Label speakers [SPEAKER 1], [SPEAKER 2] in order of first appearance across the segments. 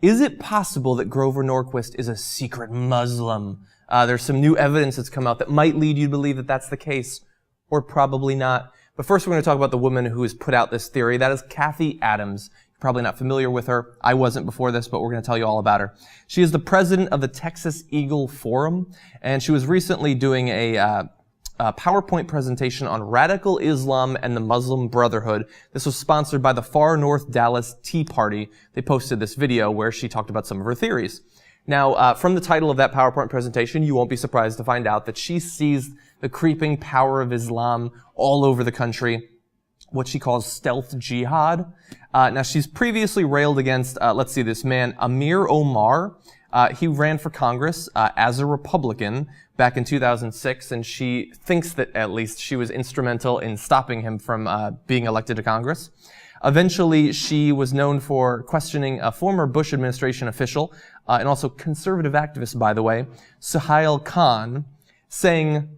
[SPEAKER 1] Is it possible that Grover Norquist is a secret Muslim? There's some new evidence that's come out that might lead you to believe that that's the case, or probably not. But first we're going to talk about the woman who has put out this theory. That is Kathy Adams. You're probably not familiar with her. I wasn't before this, but we're going to tell you all about her. She is the president of the Texas Eagle Forum, and she was recently doing a PowerPoint presentation on radical Islam and the Muslim Brotherhood. This was sponsored by the Far North Dallas Tea Party. They posted this video where she talked about some of her theories. Now, from the title of that PowerPoint presentation, you won't be surprised to find out that she sees the creeping power of Islam all over the country, what she calls stealth jihad. Now, she's previously railed against, let's see, this man, Amir Omar. He ran for Congress as a Republican back in 2006, and she thinks that at least she was instrumental in stopping him from being elected to Congress. Eventually, she was known for questioning a former Bush administration official, and also conservative activist, by the way, Suhail Khan, saying,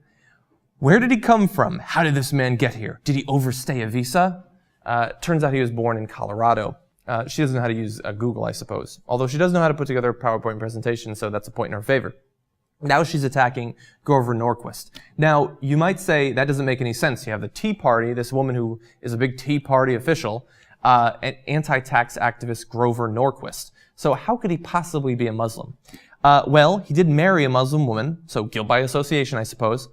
[SPEAKER 1] "Where did he come from? How did this man get here? Did he overstay a visa?" Turns out he was born in Colorado. She doesn't know how to use Google, I suppose. Although she does know how to put together a PowerPoint presentation, so that's a point in her favor. Now she's attacking Grover Norquist. Now, you might say that doesn't make any sense. You have the Tea Party, this woman who is a big Tea Party official, and anti-tax activist Grover Norquist. So how could he possibly be a Muslim? Well, he did marry a Muslim woman, so guilt by association, I suppose.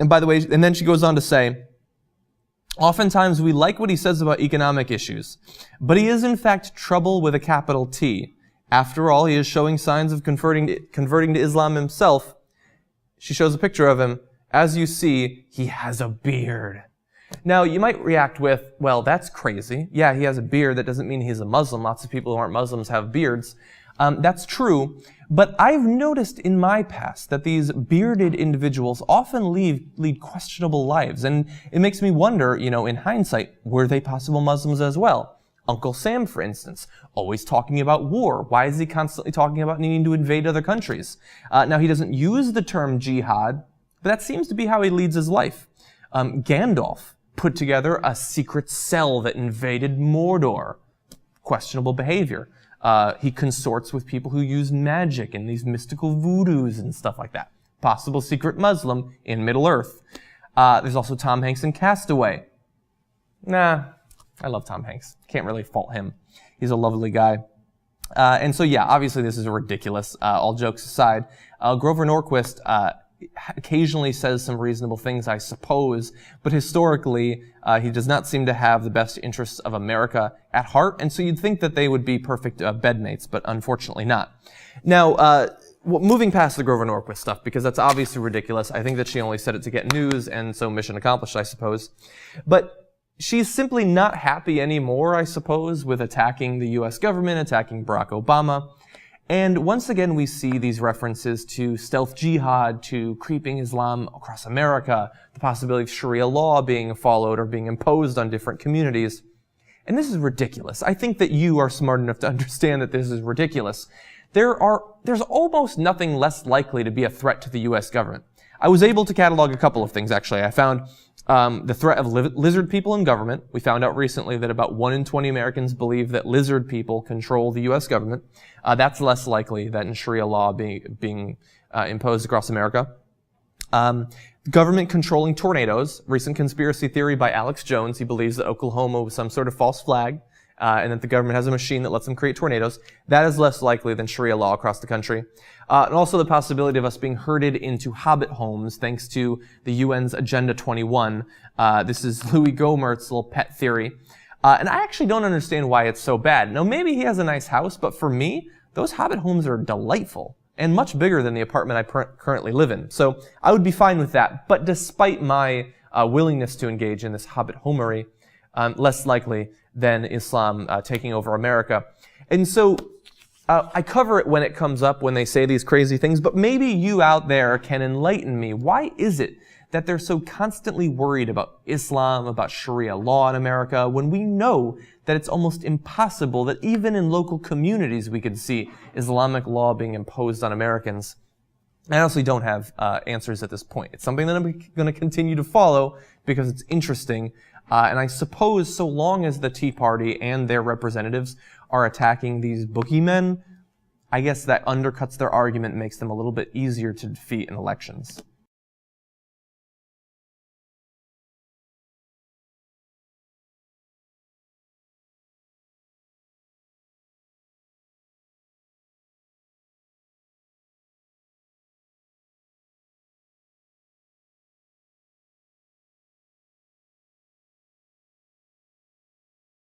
[SPEAKER 1] And by the way, and then she goes on to say, "Oftentimes we like what he says about economic issues, but he is in fact trouble with a capital T. After all, he is showing signs of converting to Islam himself." She shows a picture of him. "As you see, he has a beard." Now, you might react with, well, that's crazy. Yeah, he has a beard. That doesn't mean he's a Muslim. Lots of people who aren't Muslims have beards. That's true. But I've noticed in my past that these bearded individuals often lead questionable lives. And it makes me wonder, in hindsight, were they possible Muslims as well? Uncle Sam, for instance, always talking about war. Why is he constantly talking about needing to invade other countries? Now, he doesn't use the term jihad, but that seems to be how he leads his life. Gandalf put together a secret cell that invaded Mordor. Questionable behavior. He consorts with people who use magic and these mystical voodoos and stuff like that. Possible secret Muslim in Middle-earth. There's also Tom Hanks in Castaway. Nah, I love Tom Hanks. Can't really fault him. He's a lovely guy. And so, yeah, obviously this is ridiculous. All jokes aside, Grover Norquist occasionally says some reasonable things, I suppose, but historically, he does not seem to have the best interests of America at heart, and so you'd think that they would be perfect bedmates, but unfortunately not. Now, moving past the Grover Norquist stuff, because that's obviously ridiculous, I think that she only said it to get news, and so mission accomplished, I suppose. But she's simply not happy anymore, I suppose, with attacking the U.S. government, attacking Barack Obama. And once again, we see these references to stealth jihad, to creeping Islam across America, the possibility of Sharia law being followed or being imposed on different communities. And this is ridiculous. I think that you are smart enough to understand that this is ridiculous. There's almost nothing less likely to be a threat to the U.S. government. I was able to catalog a couple of things, actually. I found the threat of lizard people in government. We found out recently that about 1 in 20 Americans believe that lizard people control the U.S. government. That's less likely than Sharia law being imposed across America. Government controlling tornadoes. Recent conspiracy theory by Alex Jones. He believes that Oklahoma was some sort of false flag, and that the government has a machine that lets them create tornadoes. That is less likely than Sharia law across the country. And also the possibility of us being herded into hobbit homes thanks to the UN's Agenda 21. This is Louis Gohmert's little pet theory. And I actually don't understand why it's so bad. Now, maybe he has a nice house, but for me, those hobbit homes are delightful and much bigger than the apartment I currently live in. So I would be fine with that. But despite my willingness to engage in this hobbit homery, less likely than Islam taking over America. And so I cover it when it comes up, when they say these crazy things, but maybe you out there can enlighten me. Why is it that they're so constantly worried about Islam, about Sharia law in America, when we know that it's almost impossible that even in local communities we could see Islamic law being imposed on Americans? I honestly don't have answers at this point. It's something that I'm going to continue to follow because it's interesting. And I suppose so long as the Tea Party and their representatives are attacking these boogeymen, I guess that undercuts their argument and makes them a little bit easier to defeat in elections.